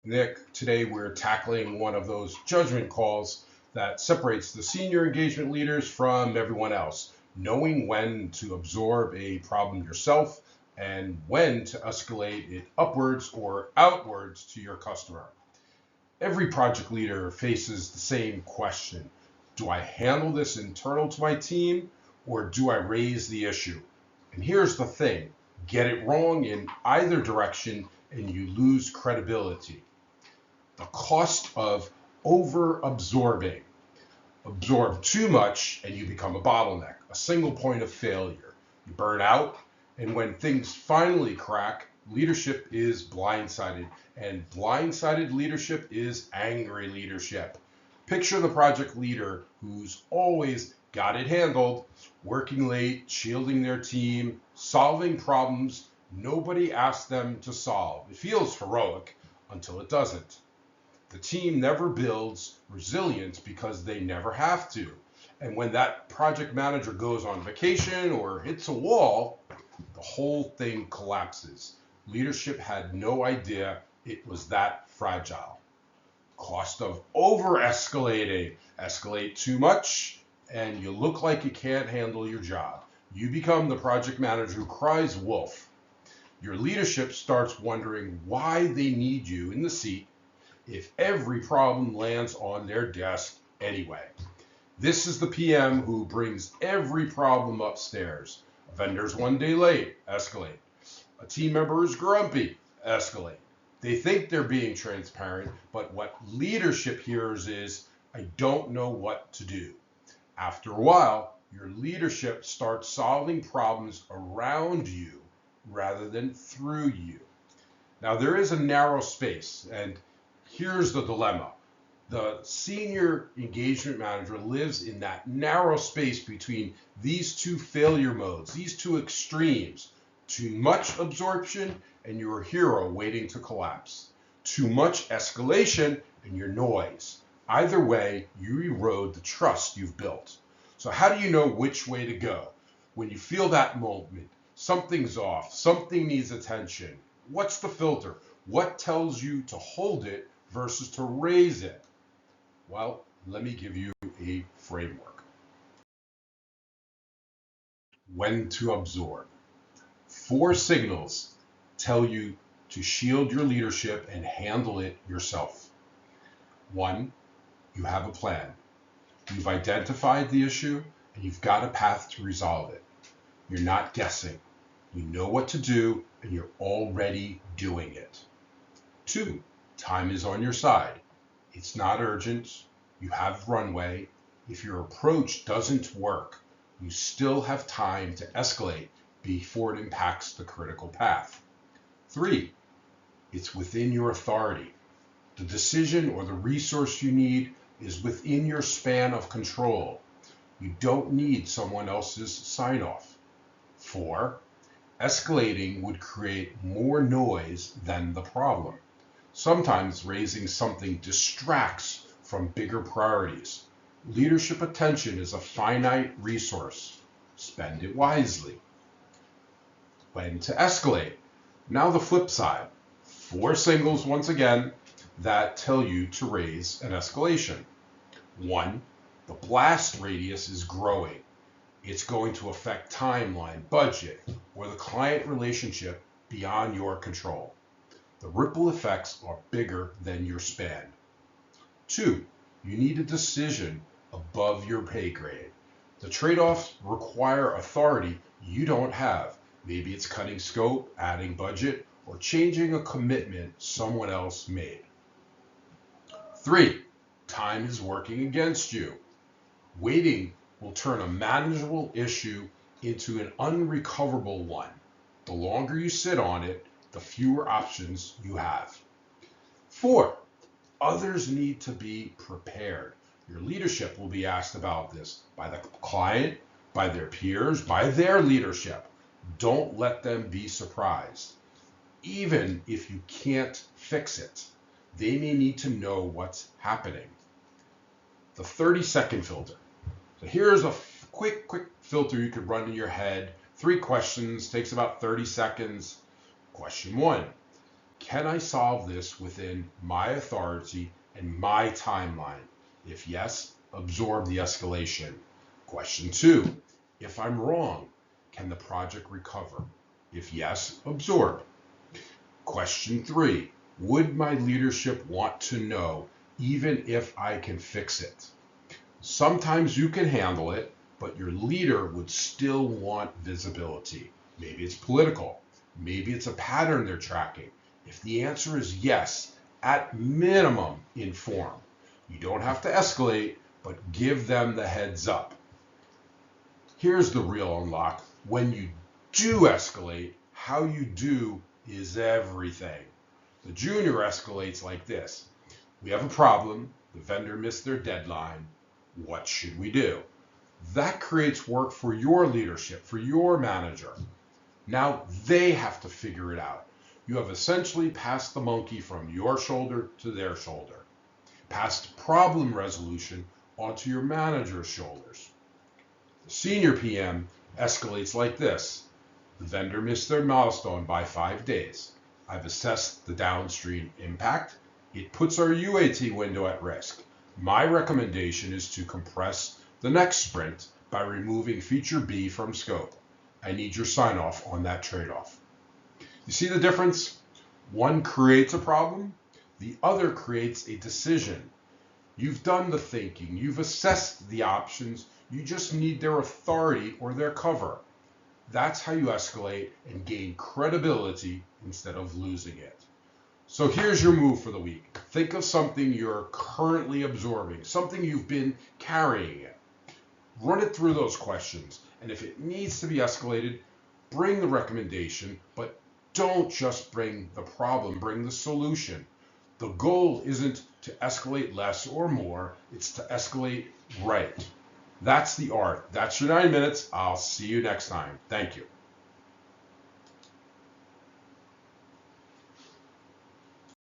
Nick, today we're tackling one of those judgment calls that separates the senior engagement leaders from everyone else, knowing when to absorb a problem yourself and when to escalate it upwards or outwards to your customer. Every project leader faces the same question. Do I handle this internal to my team or do I raise the issue? And here's the thing, get it wrong in either direction and you lose credibility. The cost of over absorbing. Absorb too much and you become a bottleneck, a single point of failure. You burn out, and when things finally crack, leadership is blindsided, and blindsided leadership is angry leadership. Picture the project leader who's always got it handled, working late, shielding their team, solving problems nobody asked them to solve. It feels heroic until it doesn't. The team never builds resilience because they never have to. And when that project manager goes on vacation or hits a wall, the whole thing collapses. Leadership had no idea it was that fragile. Cost of over escalating. Escalate too much, and you look like you can't handle your job. You become the project manager who cries wolf. Your leadership starts wondering why they need you in the seat if every problem lands on their desk anyway. This is the PM who brings every problem upstairs. A vendor's one day late, escalate. A team member is grumpy, escalate. They think they're being transparent, but what leadership hears is, I don't know what to do. After a while, your leadership starts solving problems around you rather than through you. Now, there is a narrow space, and here's the dilemma. The senior engagement manager lives in that narrow space between these two failure modes, these two extremes. Too much absorption and you're a hero waiting to collapse. Too much escalation and you're noise. Either way, you erode the trust you've built. So how do you know which way to go? When you feel that moment, something's off, something needs attention. What's the filter? What tells you to hold it versus to raise it? Well, let me give you a framework. When to absorb. 4 signals tell you to shield your leadership and handle it yourself. 1, you have a plan. You've identified the issue and you've got a path to resolve it. You're not guessing. You know what to do and you're already doing it. 2, time is on your side. It's not urgent. You have runway. If your approach doesn't work, you still have time to escalate before it impacts the critical path. 3, it's within your authority. The decision or the resource you need is within your span of control. You don't need someone else's sign off. 4, escalating would create more noise than the problem. Sometimes raising something distracts from bigger priorities. Leadership attention is a finite resource. Spend it wisely. When to escalate. Now the flip side. 4 signals once again that tell you to raise an escalation. 1, the blast radius is growing. It's going to affect timeline, budget, or the client relationship beyond your control. The ripple effects are bigger than your span. 2, you need a decision above your pay grade. The trade-offs require authority you don't have. Maybe it's cutting scope, adding budget, or changing a commitment someone else made. 3, time is working against you. Waiting will turn a manageable issue into an unrecoverable one. The longer you sit on it, the fewer options you have. 4, others need to be prepared. Your leadership will be asked about this by the client, by their peers, by their leadership. Don't let them be surprised. Even if you can't fix it, they may need to know what's happening. The 30-second filter. So here's a quick filter you could run in your head. 3 questions, takes about 30 seconds. Question 1, Can I solve this within my authority and my timeline? If yes, absorb the escalation. Question 2, if I'm wrong, can the project recover? If yes, absorb. Question 3, would my leadership want to know even if I can fix it? Sometimes you can handle it, but your leader would still want visibility. Maybe it's political. Maybe it's a pattern they're tracking. If the answer is yes, at minimum, inform. You don't have to escalate, but give them the heads up. Here's the real unlock. When you do escalate, how you do is everything. The junior escalates like this. We have a problem. The vendor missed their deadline. What should we do? That creates work for your leadership, for your manager. Now they have to figure it out. You have essentially passed the monkey from your shoulder to their shoulder. Passed problem resolution onto your manager's shoulders. The senior PM escalates like this. The vendor missed their milestone by 5 days. I've assessed the downstream impact. It puts our UAT window at risk. My recommendation is to compress the next sprint by removing feature B from scope. I need your sign off on that trade-off. You see the difference? One creates a problem, the other creates a decision. You've done the thinking, you've assessed the options, you just need their authority or their cover. That's how you escalate and gain credibility instead of losing it. So here's your move for the week. Think of something you're currently absorbing, something you've been carrying it. Run it through those questions, and if it needs to be escalated, bring the recommendation, but don't just bring the problem, bring the solution. The goal isn't to escalate less or more, it's to escalate right. That's the art. That's your 9 minutes. I'll see you next time. Thank you.